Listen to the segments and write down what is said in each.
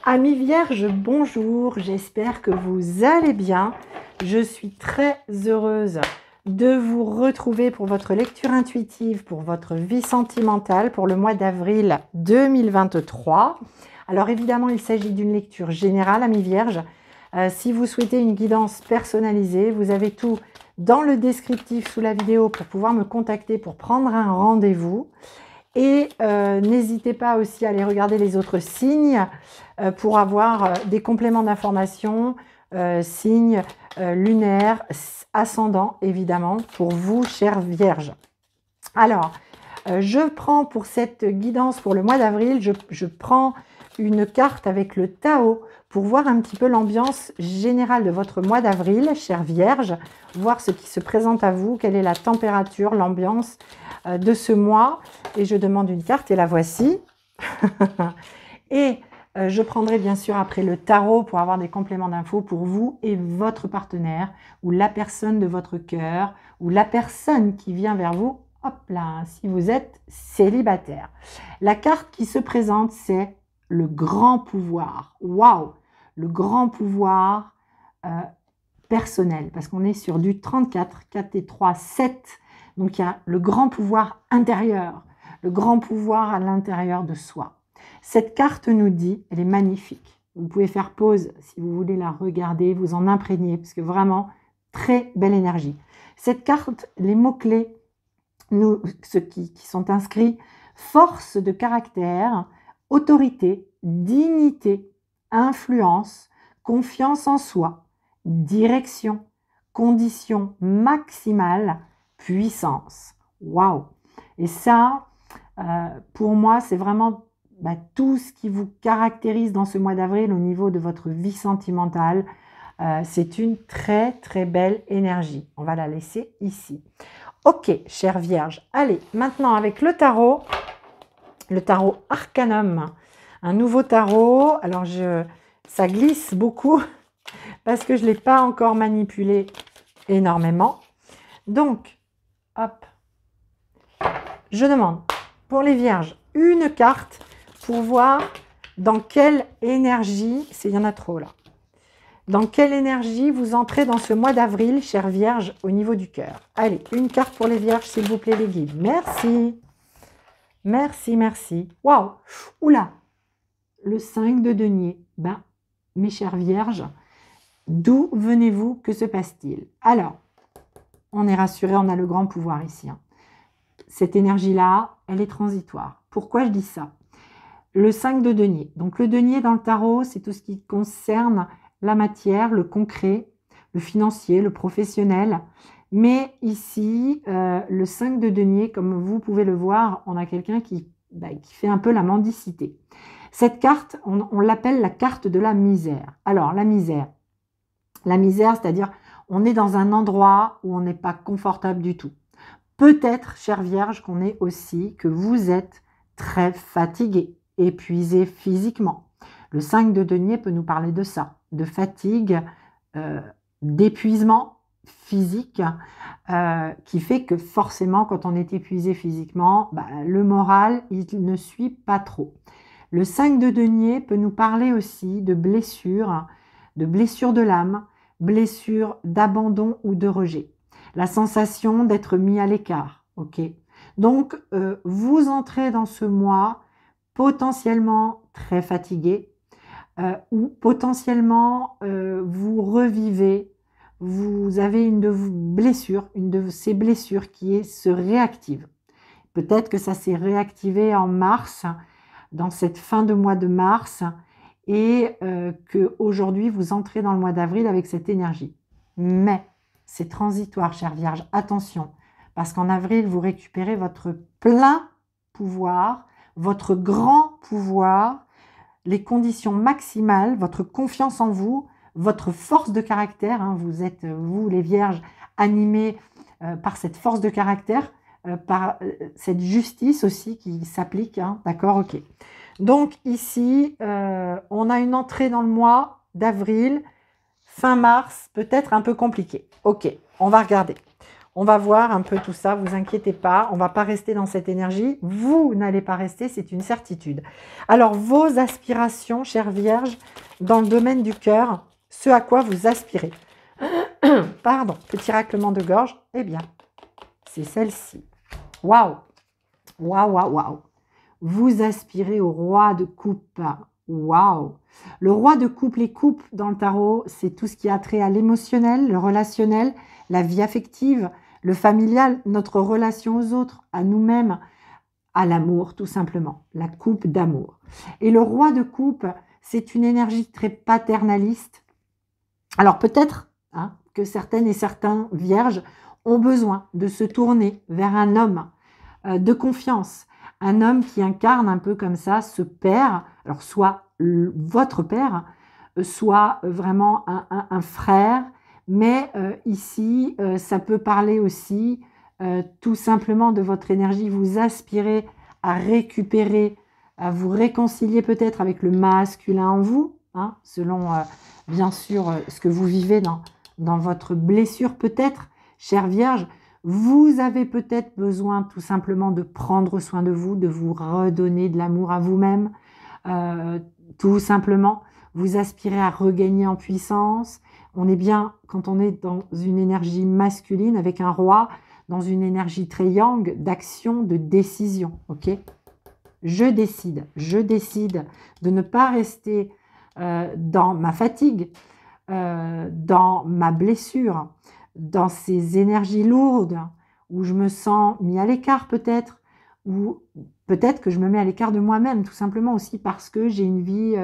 Amis Vierges, bonjour, j'espère que vous allez bien. Je suis très heureuse de vous retrouver pour votre lecture intuitive, pour votre vie sentimentale pour le mois d'avril 2023. Alors évidemment, il s'agit d'une lecture générale, amis Vierges. Si vous souhaitez une guidance personnalisée, vous avez tout dans le descriptif sous la vidéo pour pouvoir me contacter pour prendre un rendez-vous. Et n'hésitez pas aussi à aller regarder les autres signes pour avoir des compléments d'information, signes lunaires, ascendants évidemment, pour vous, chères Vierges. Alors, je prends pour cette guidance pour le mois d'avril, je prends une carte avec le Tao pour voir un petit peu l'ambiance générale de votre mois d'avril, chères Vierges, voir ce qui se présente à vous, quelle est la température, l'ambiance de ce mois. Et je demande une carte et la voici. Et je prendrai bien sûr après le tarot pour avoir des compléments d'infos pour vous et votre partenaire ou la personne de votre cœur ou la personne qui vient vers vous. Hop là, si vous êtes célibataire. La carte qui se présente, c'est le grand pouvoir. Waouh! Le grand pouvoir personnel, parce qu'on est sur du 34, 4 et 3, 7. Donc il y a le grand pouvoir intérieur, le grand pouvoir à l'intérieur de soi. Cette carte nous dit, elle est magnifique. Vous pouvez faire pause si vous voulez la regarder, vous en imprégner, parce que vraiment, très belle énergie. Cette carte, les mots-clés, ceux qui sont inscrits, force de caractère, autorité, dignité, influence, confiance en soi, direction, condition maximale, puissance. Waouh! Et ça, pour moi, c'est vraiment tout ce qui vous caractérise dans ce mois d'avril au niveau de votre vie sentimentale. C'est une très très belle énergie. On va la laisser ici. Ok, chère Vierge. Allez, maintenant avec le tarot Arcanum, un nouveau tarot. Alors, ça glisse beaucoup parce que je ne l'ai pas encore manipulé énormément. Donc, hop, je demande pour les Vierges une carte pour voir dans quelle énergie, il y en a trop là, dans quelle énergie vous entrez dans ce mois d'avril, chère Vierge, au niveau du cœur. Allez, une carte pour les Vierges, s'il vous plaît, les guides. Merci. Merci, merci. Waouh! Oula! Le 5 de denier. Mes chères Vierges, d'où venez-vous? Que se passe-t-il? Alors, on est rassuré, on a le grand pouvoir ici. Cette énergie-là, elle est transitoire. Pourquoi je dis ça? Le 5 de denier. Donc, le denier dans le tarot, c'est tout ce qui concerne la matière, le concret, le financier, le professionnel. Mais ici, le 5 de denier, comme vous pouvez le voir, on a quelqu'un qui fait un peu la mendicité. Cette carte, on l'appelle la carte de la misère. Alors, la misère, c'est-à-dire on est dans un endroit où on n'est pas confortable du tout. Peut-être, chère Vierge, qu'on est aussi, que vous êtes très fatigué, épuisé physiquement. Le 5 de denier peut nous parler de ça, de fatigue, d'épuisement physique, qui fait que forcément, quand on est épuisé physiquement, le moral, il ne suit pas trop. Le 5 de denier peut nous parler aussi de blessures de l'âme, blessures d'abandon ou de rejet. La sensation d'être mis à l'écart. Ok. Donc, vous entrez dans ce mois potentiellement très fatigué ou potentiellement vous revivez, vous avez une de vos blessures, une de ces blessures qui se réactive. Peut-être que ça s'est réactivé en mars, dans cette fin de mois de mars, et qu'aujourd'hui, vous entrez dans le mois d'avril avec cette énergie. Mais c'est transitoire, chère Vierge. Attention, parce qu'en avril, vous récupérez votre plein pouvoir, votre grand pouvoir, les conditions maximales, votre confiance en vous, votre force de caractère. Vous êtes, vous les Vierges, animés par cette force de caractère, par cette justice aussi qui s'applique. D'accord, ok. Donc ici, on a une entrée dans le mois d'avril, fin mars, peut-être un peu compliqué. Ok, on va regarder. On va voir un peu tout ça, vous inquiétez pas, on ne va pas rester dans cette énergie. Vous n'allez pas rester, c'est une certitude. Alors, vos aspirations, chère Vierge, dans le domaine du cœur, ce à quoi vous aspirez. Pardon, petit raclement de gorge. Eh bien, c'est celle-ci. Waouh! Waouh, waouh, waouh! Vous aspirez au roi de coupe. Waouh! Le roi de coupe, les coupes dans le tarot, c'est tout ce qui a trait à l'émotionnel, le relationnel, la vie affective, le familial, notre relation aux autres, à nous-mêmes, à l'amour, tout simplement. La coupe d'amour. Et le roi de coupe, c'est une énergie très paternaliste. Alors peut-être que certaines et certains vierges ont besoin de se tourner vers un homme de confiance. Un homme qui incarne un peu comme ça ce père, alors soit votre père, soit vraiment un frère, mais ici, ça peut parler aussi tout simplement de votre énergie. Vous aspirez à récupérer, à vous réconcilier peut-être avec le masculin en vous, selon bien sûr ce que vous vivez dans votre blessure peut-être, chère Vierge. Vous avez peut-être besoin tout simplement de prendre soin de vous redonner de l'amour à vous-même. Tout simplement, vous aspirez à regagner en puissance. On est bien, quand on est dans une énergie masculine avec un roi, dans une énergie très yang, d'action, de décision. Ok ? Je décide de ne pas rester dans ma fatigue, dans ma blessure, dans ces énergies lourdes, où je me sens mis à l'écart peut-être, ou peut-être que je me mets à l'écart de moi-même, tout simplement aussi parce que j'ai une vie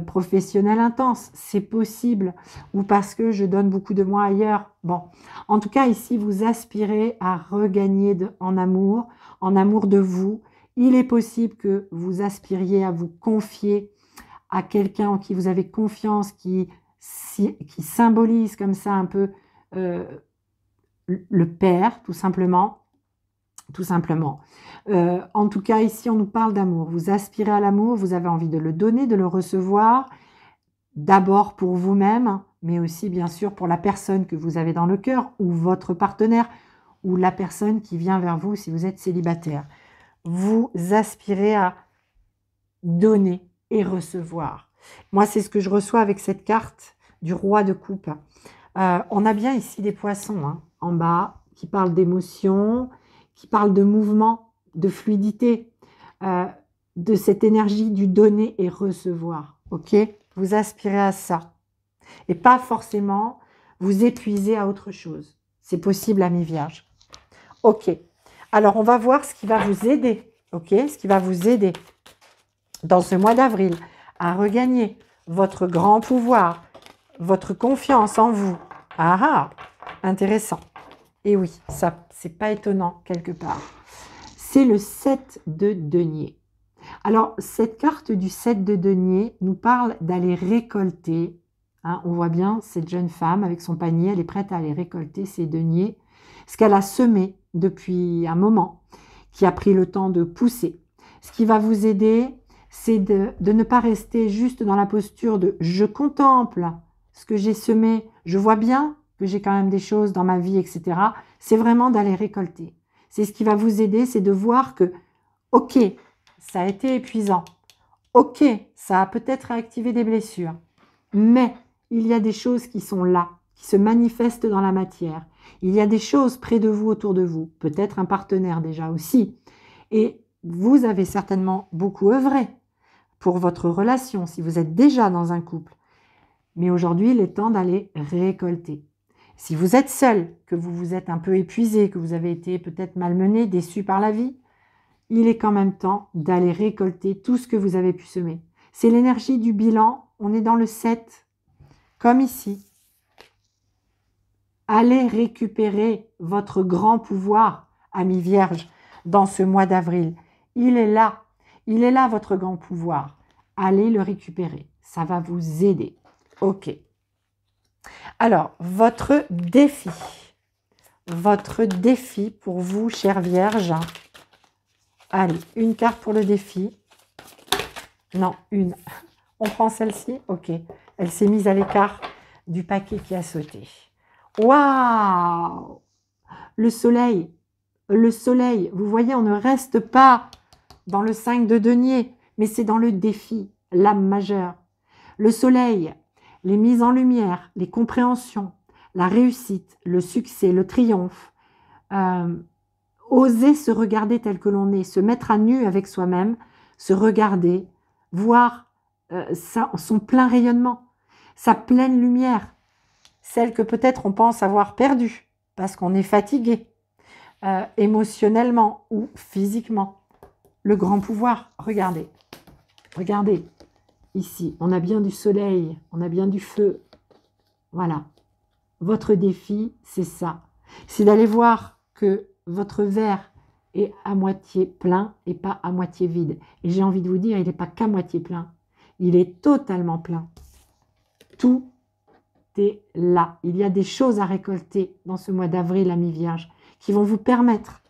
professionnelle intense, c'est possible, ou parce que je donne beaucoup de moi ailleurs. Bon, en tout cas ici, vous aspirez à regagner en amour de vous. Il est possible que vous aspiriez à vous confier à quelqu'un en qui vous avez confiance, qui symbolise comme ça un peu le père, tout simplement. En tout cas, ici, on nous parle d'amour. Vous aspirez à l'amour, vous avez envie de le donner, de le recevoir, d'abord pour vous-même, mais aussi, bien sûr, pour la personne que vous avez dans le cœur, ou votre partenaire, ou la personne qui vient vers vous si vous êtes célibataire. Vous aspirez à donner et recevoir. Moi, c'est ce que je reçois avec cette carte du roi de coupe. On a bien ici des poissons en bas qui parlent d'émotion, qui parlent de mouvement, de fluidité, de cette énergie du donner et recevoir. Ok ? Vous aspirez à ça. Et pas forcément vous épuiser à autre chose. C'est possible, ami Vierge. Ok. Alors, on va voir ce qui va vous aider. Ok ? Ce qui va vous aider dans ce mois d'avril à regagner votre grand pouvoir, votre confiance en vous. Ah, intéressant. Et oui, ça, c'est pas étonnant quelque part. C'est le 7 de denier. Alors, cette carte du 7 de denier nous parle d'aller récolter. On voit bien cette jeune femme avec son panier, elle est prête à aller récolter ses deniers, ce qu'elle a semé depuis un moment, qui a pris le temps de pousser. Ce qui va vous aider, c'est de ne pas rester juste dans la posture de « je contemple ce que j'ai semé, je vois bien que j'ai quand même des choses dans ma vie, etc. » C'est vraiment d'aller récolter. C'est ce qui va vous aider, c'est de voir que « ok, ça a été épuisant. Ok, ça a peut-être réactivé des blessures. Mais il y a des choses qui sont là, qui se manifestent dans la matière. Il y a des choses près de vous, autour de vous. Peut-être un partenaire déjà aussi. Et vous avez certainement beaucoup œuvré pour votre relation, si vous êtes déjà dans un couple. Mais aujourd'hui, il est temps d'aller récolter. Si vous êtes seul, que vous vous êtes un peu épuisé, que vous avez été peut-être malmené, déçu par la vie, il est quand même temps d'aller récolter tout ce que vous avez pu semer. C'est l'énergie du bilan, on est dans le 7, comme ici. Allez récupérer votre grand pouvoir, ami Vierge, dans ce mois d'avril. Il est là votre grand pouvoir. Allez le récupérer, ça va vous aider. Ok. Alors, votre défi pour vous, chère Vierge. Allez, une carte pour le défi. Non, une. On prend celle-ci. Ok. Elle s'est mise à l'écart du paquet qui a sauté. Waouh! Le soleil, vous voyez, on ne reste pas dans le 5 de denier, mais c'est dans le défi, l'âme majeure. Le soleil, les mises en lumière, les compréhensions, la réussite, le succès, le triomphe. Oser se regarder tel que l'on est, se mettre à nu avec soi-même, se regarder, voir son plein rayonnement, sa pleine lumière, celle que peut-être on pense avoir perdue parce qu'on est fatigué, émotionnellement ou physiquement. Le grand pouvoir, regardez, regardez, ici, on a bien du soleil, on a bien du feu. Voilà, votre défi, c'est ça. C'est d'aller voir que votre verre est à moitié plein et pas à moitié vide. Et j'ai envie de vous dire, il n'est pas qu'à moitié plein, il est totalement plein. Tout est là. Il y a des choses à récolter dans ce mois d'avril à mi-vierge qui vont vous permettre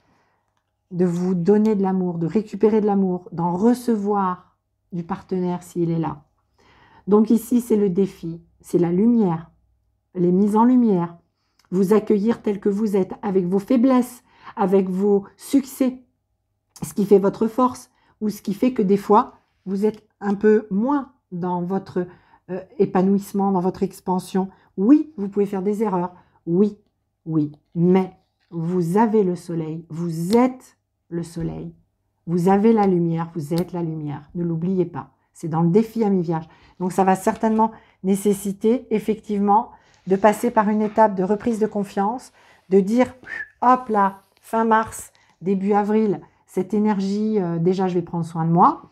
de vous donner de l'amour, de récupérer de l'amour, d'en recevoir du partenaire s'il est là. Donc ici, c'est le défi, c'est la lumière, les mises en lumière, vous accueillir tel que vous êtes, avec vos faiblesses, avec vos succès, ce qui fait votre force, ou ce qui fait que des fois, vous êtes un peu moins dans votre épanouissement, dans votre expansion. Oui, vous pouvez faire des erreurs, oui, mais vous avez le soleil, vous êtes le soleil, vous avez la lumière, vous êtes la lumière, ne l'oubliez pas, c'est dans le défi à mi-vierge. Donc ça va certainement nécessiter effectivement de passer par une étape de reprise de confiance, de dire hop là, fin mars, début avril, cette énergie, déjà je vais prendre soin de moi,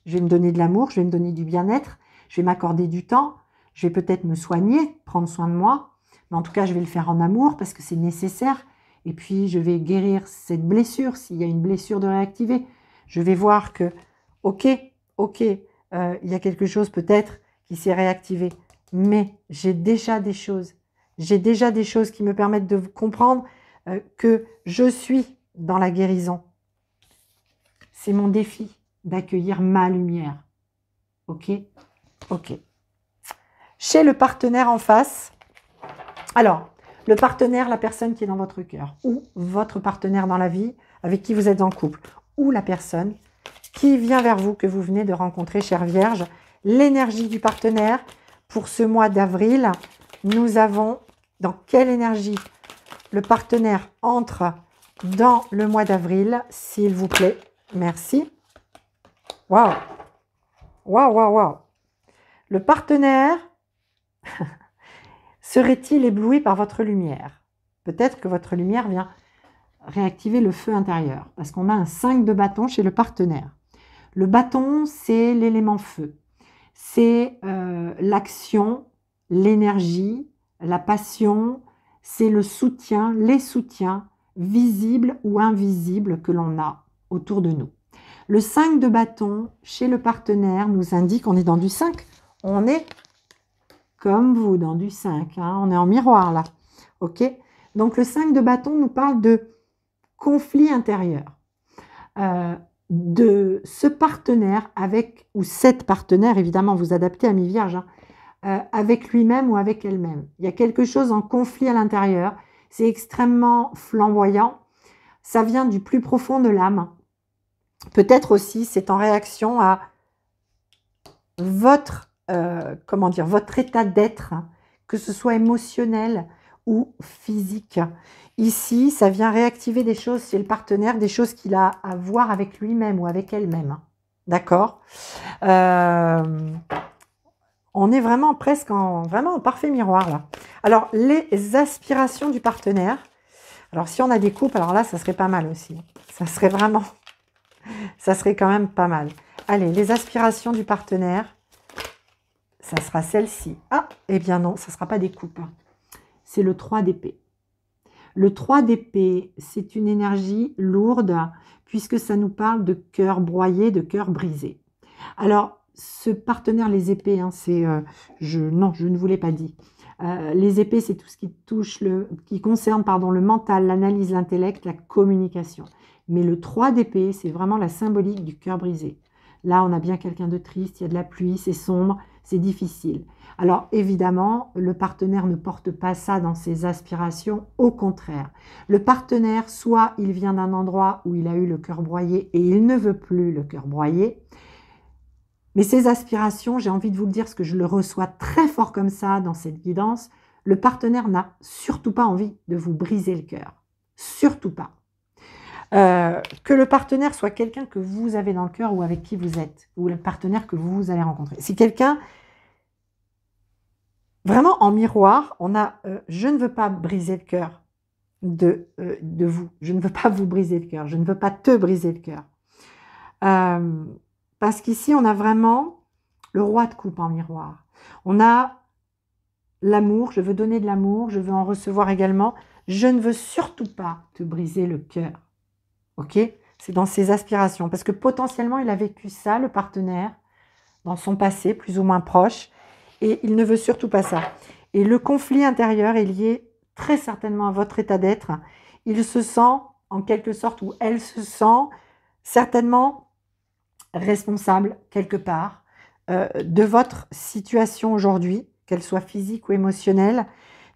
je vais me donner de l'amour, je vais me donner du bien-être, je vais m'accorder du temps, je vais peut-être me soigner, prendre soin de moi, mais en tout cas je vais le faire en amour parce que c'est nécessaire. Et puis je vais guérir cette blessure, s'il y a une blessure de réactiver. Je vais voir que, ok, il y a quelque chose peut-être qui s'est réactivé, mais j'ai déjà des choses qui me permettent de comprendre que je suis dans la guérison. C'est mon défi d'accueillir ma lumière. Ok. Chez le partenaire en face, alors, le partenaire, la personne qui est dans votre cœur, ou votre partenaire dans la vie, avec qui vous êtes en couple, ou la personne qui vient vers vous, que vous venez de rencontrer, chère Vierge, l'énergie du partenaire pour ce mois d'avril, nous avons dans quelle énergie le partenaire entre dans le mois d'avril, s'il vous plaît. Merci. Waouh. Le partenaire serait-il ébloui par votre lumière? Peut-être que votre lumière vient réactiver le feu intérieur, parce qu'on a un 5 de bâton chez le partenaire. Le bâton, c'est l'élément feu. C'est l'action, l'énergie, la passion, c'est le soutien, les soutiens, visibles ou invisibles, que l'on a autour de nous. Le 5 de bâton, chez le partenaire, nous indique qu'on est dans du 5. On est comme vous, dans du 5. Hein, on est en miroir, là. Ok. Donc, le 5 de bâton nous parle de conflit intérieur. De ce partenaire avec, ou cette partenaire, évidemment, vous adaptez à mi-vierge, hein, avec lui-même ou avec elle-même. Il y a quelque chose en conflit à l'intérieur. C'est extrêmement flamboyant. Ça vient du plus profond de l'âme. Peut-être aussi, c'est en réaction à votre, votre état d'être, hein, que ce soit émotionnel ou physique. Ici, ça vient réactiver des choses chez le partenaire, des choses qu'il a à voir avec lui-même ou avec elle-même. Hein. D'accord. On est vraiment presque vraiment en parfait miroir, là. Alors, les aspirations du partenaire. Alors, si on a des couples, alors là, ça serait pas mal aussi. Ça serait vraiment... Ça serait quand même pas mal. Allez, les aspirations du partenaire, ça sera celle-ci. Ah, eh bien non, ça ne sera pas des coupes. C'est le 3 d'épée. Le 3 d'épée, c'est une énergie lourde, puisque ça nous parle de cœur broyé, de cœur brisé. Alors, ce partenaire, les épées, hein, c'est... non, je ne vous l'ai pas dit. Les épées, c'est tout ce qui touche, qui concerne le mental, l'analyse, l'intellect, la communication. Mais le 3 d'épée, c'est vraiment la symbolique du cœur brisé. Là, on a bien quelqu'un de triste, il y a de la pluie, c'est sombre, c'est difficile. Alors, évidemment, le partenaire ne porte pas ça dans ses aspirations, au contraire. Le partenaire, soit il vient d'un endroit où il a eu le cœur broyé et il ne veut plus le cœur broyé, mais ses aspirations, j'ai envie de vous le dire, parce que je le reçois très fort comme ça dans cette guidance, le partenaire n'a surtout pas envie de vous briser le cœur. Surtout pas. Que le partenaire soit quelqu'un que vous avez dans le cœur ou avec qui vous êtes, ou le partenaire que vous allez rencontrer. Si quelqu'un, vraiment en miroir, on a je ne veux pas briser le cœur de vous, je ne veux pas vous briser le cœur, je ne veux pas te briser le cœur. Parce qu'ici, on a vraiment le roi de coupe en miroir. On a l'amour, je veux donner de l'amour, je veux en recevoir également. Je ne veux surtout pas te briser le cœur. Ok? C'est dans ses aspirations. Parce que potentiellement, il a vécu ça, le partenaire, dans son passé, plus ou moins proche. Et il ne veut surtout pas ça. Et le conflit intérieur est lié très certainement à votre état d'être. Il se sent, en quelque sorte, ou elle se sent certainement responsable, quelque part, de votre situation aujourd'hui, qu'elle soit physique ou émotionnelle.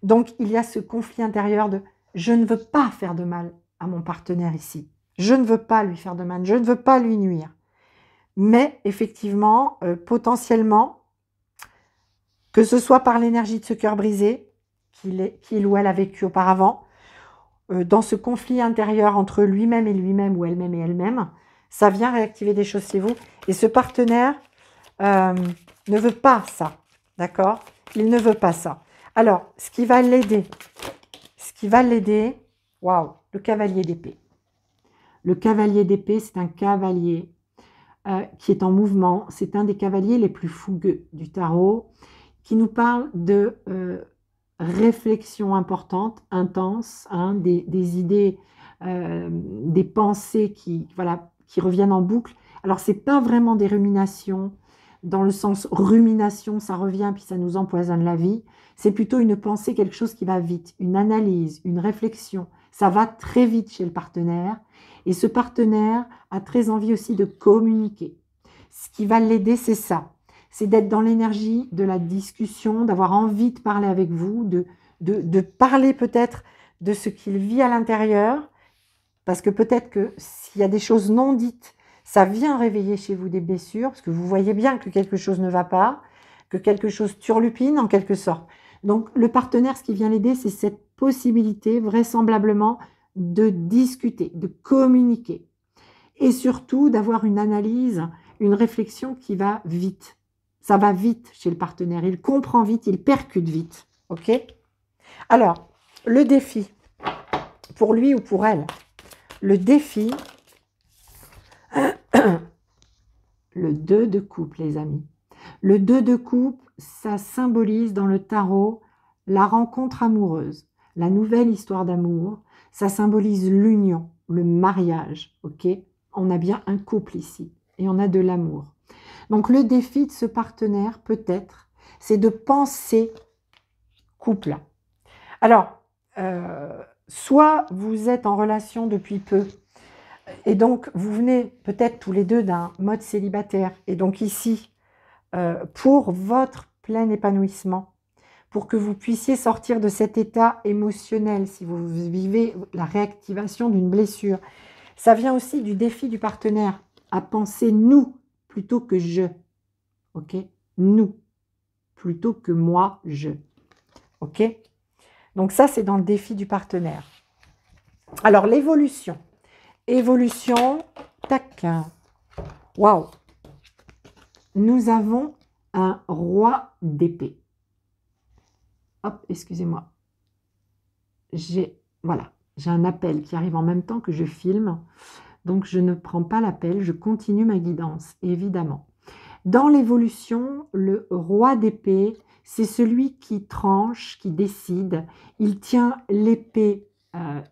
Donc, il y a ce conflit intérieur de « je ne veux pas faire de mal à mon partenaire ici. Je ne veux pas lui faire de mal, je ne veux pas lui nuire. » Mais effectivement, potentiellement, que ce soit par l'énergie de ce cœur brisé, qu'il ou elle a vécu auparavant, dans ce conflit intérieur entre lui-même et lui-même, ou elle-même et elle-même, ça vient réactiver des choses chez vous. Et ce partenaire ne veut pas ça, d'accord? Il ne veut pas ça. Alors, ce qui va l'aider, waouh, le cavalier d'épée. Le cavalier d'épée, c'est un cavalier qui est en mouvement. C'est un des cavaliers les plus fougueux du tarot, qui nous parle de réflexion importante, intense, hein, des idées, des pensées qui reviennent en boucle. Alors, ce n'est pas vraiment des ruminations, dans le sens rumination, ça revient puis ça nous empoisonne la vie. C'est plutôt une pensée, quelque chose qui va vite, une analyse, une réflexion. Ça va très vite chez le partenaire. Et ce partenaire a très envie aussi de communiquer. Ce qui va l'aider, c'est ça. C'est d'être dans l'énergie de la discussion, d'avoir envie de parler avec vous, de parler peut-être de ce qu'il vit à l'intérieur. Parce que peut-être que s'il y a des choses non dites, ça vient réveiller chez vous des blessures, parce que vous voyez bien que quelque chose ne va pas, que quelque chose turlupine en quelque sorte. Donc le partenaire, ce qui vient l'aider, c'est cette possibilité vraisemblablement de discuter, de communiquer. Et surtout d'avoir une analyse, une réflexion qui va vite. Ça va vite chez le partenaire, il comprend vite, il percute vite. Ok? Alors, le défi, pour lui ou pour elle, le défi, le 2 de coupe, les amis. Le 2 de coupe, ça symbolise dans le tarot la rencontre amoureuse, la nouvelle histoire d'amour. Ça symbolise l'union, le mariage, ok? On a bien un couple ici et on a de l'amour. Donc le défi de ce partenaire, peut-être, c'est de penser couple. Alors, soit vous êtes en relation depuis peu, et donc vous venez peut-être tous les deux d'un mode célibataire, et donc ici, pour votre plein épanouissement, pour que vous puissiez sortir de cet état émotionnel, si vous vivez la réactivation d'une blessure, ça vient aussi du défi du partenaire, à penser nous plutôt que je, ok? Nous, plutôt que moi, je, ok? Donc ça, c'est dans le défi du partenaire. Alors, l'évolution. Évolution, tac. Waouh. Nous avons un roi d'épée. Hop, excusez-moi. Voilà, j'ai un appel qui arrive en même temps que je filme. Donc, je ne prends pas l'appel, je continue ma guidance, évidemment. Dans l'évolution, le roi d'épée, c'est celui qui tranche, qui décide. Il tient l'épée,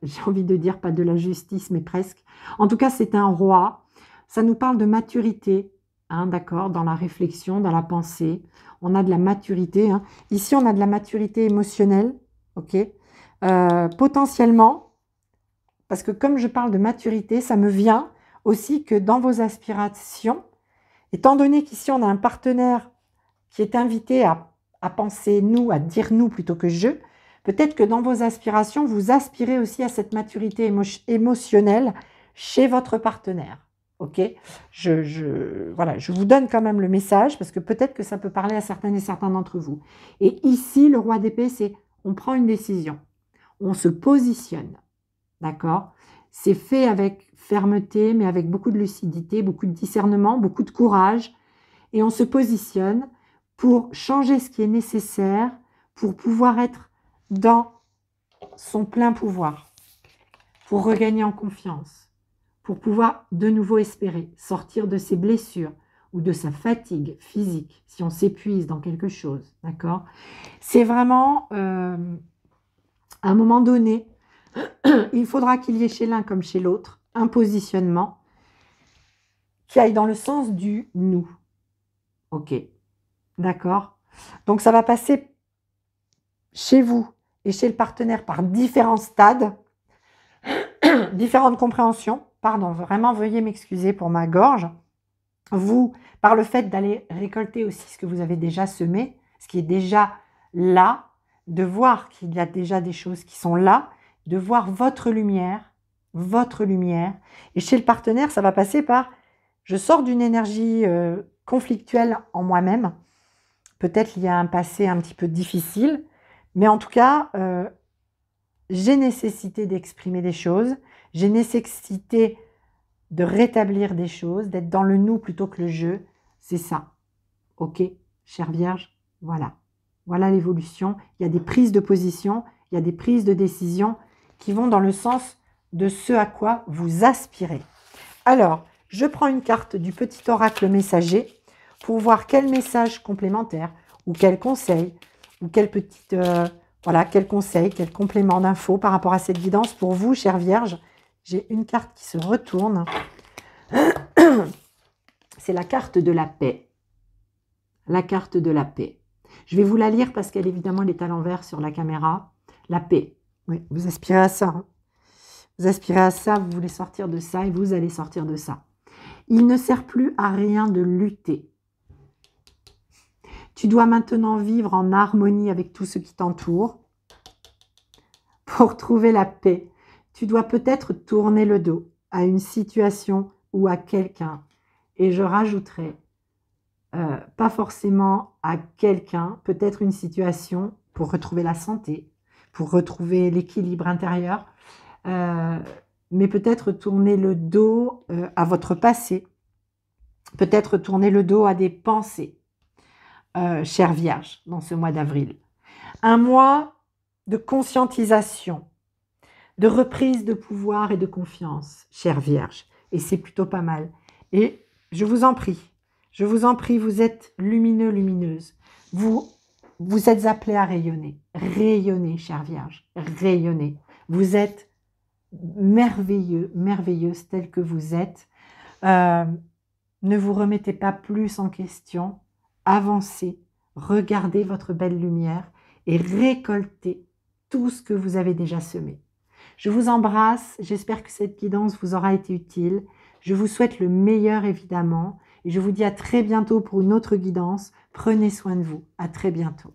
j'ai envie de dire pas de la justice, mais presque. En tout cas, c'est un roi. Ça nous parle de maturité, hein, d'accord, dans la réflexion, dans la pensée. On a de la maturité. Hein. Ici, on a de la maturité émotionnelle, ok. Potentiellement, parce que comme je parle de maturité, ça me vient aussi que dans vos aspirations, Étant donné qu'ici, on a un partenaire qui est invité à penser nous, à dire nous plutôt que je, peut-être que dans vos aspirations, vous aspirez aussi à cette maturité émotionnelle chez votre partenaire. Ok, voilà, je vous donne quand même le message parce que peut-être que ça peut parler à certaines et certains d'entre vous. Et ici, le roi d'épée, c'est on prend une décision, on se positionne, d'accord? C'est fait avec fermeté, mais avec beaucoup de lucidité, beaucoup de discernement, beaucoup de courage. Et on se positionne pour changer ce qui est nécessaire pour pouvoir être dans son plein pouvoir, pour regagner en confiance, pour pouvoir de nouveau espérer, sortir de ses blessures ou de sa fatigue physique, si on s'épuise dans quelque chose, d'accord? C'est vraiment, à un moment donné, il faudra qu'il y ait chez l'un comme chez l'autre un positionnement qui aille dans le sens du « nous ». Ok, d'accord? Donc, ça va passer chez vous et chez le partenaire par différents stades, différentes compréhensions. Pardon, vraiment, veuillez m'excuser pour ma gorge. Vous, par le fait d'aller récolter aussi ce que vous avez déjà semé, ce qui est déjà là, de voir qu'il y a déjà des choses qui sont là, de voir votre lumière. Et chez le partenaire, ça va passer par, je sors d'une énergie conflictuelle en moi-même. Peut-être il y a un passé un petit peu difficile, mais en tout cas, j'ai nécessité d'exprimer des choses, j'ai nécessité de rétablir des choses, d'être dans le nous plutôt que le je. C'est ça. Ok, chère Vierge, voilà. Voilà l'évolution. Il y a des prises de position, il y a des prises de décision qui vont dans le sens de ce à quoi vous aspirez. Alors, je prends une carte du petit oracle messager pour voir quel message complémentaire ou quel conseil ou quel petite, voilà, quel conseil, quel complément d'infos par rapport à cette guidance pour vous, chère Vierge. J'ai une carte qui se retourne. C'est la carte de la paix. La carte de la paix. Je vais vous la lire parce qu'elle, évidemment, elle est à l'envers sur la caméra. La paix. Oui, vous aspirez à ça. Hein. Vous aspirez à ça, vous voulez sortir de ça et vous allez sortir de ça. Il ne sert plus à rien de lutter. Tu dois maintenant vivre en harmonie avec tout ce qui t'entoure. Pour trouver la paix, tu dois peut-être tourner le dos à une situation ou à quelqu'un. Et je rajouterai, pas forcément à quelqu'un, peut-être une situation pour retrouver la santé, pour retrouver l'équilibre intérieur, mais peut-être tourner le dos à votre passé, peut-être tourner le dos à des pensées, chère Vierge, dans ce mois d'avril. Un mois de conscientisation, de reprise de pouvoir et de confiance, chère Vierge. Et c'est plutôt pas mal. Et je vous en prie, vous êtes lumineux, lumineuse. Vous êtes appelés à rayonner. Rayonnez, chère Vierge, rayonnez. Vous êtes merveilleux, merveilleuse telle que vous êtes. Ne vous remettez pas plus en question. Avancez, regardez votre belle lumière et récoltez tout ce que vous avez déjà semé. Je vous embrasse, j'espère que cette guidance vous aura été utile. Je vous souhaite le meilleur évidemment et je vous dis à très bientôt pour une autre guidance. Prenez soin de vous, à très bientôt.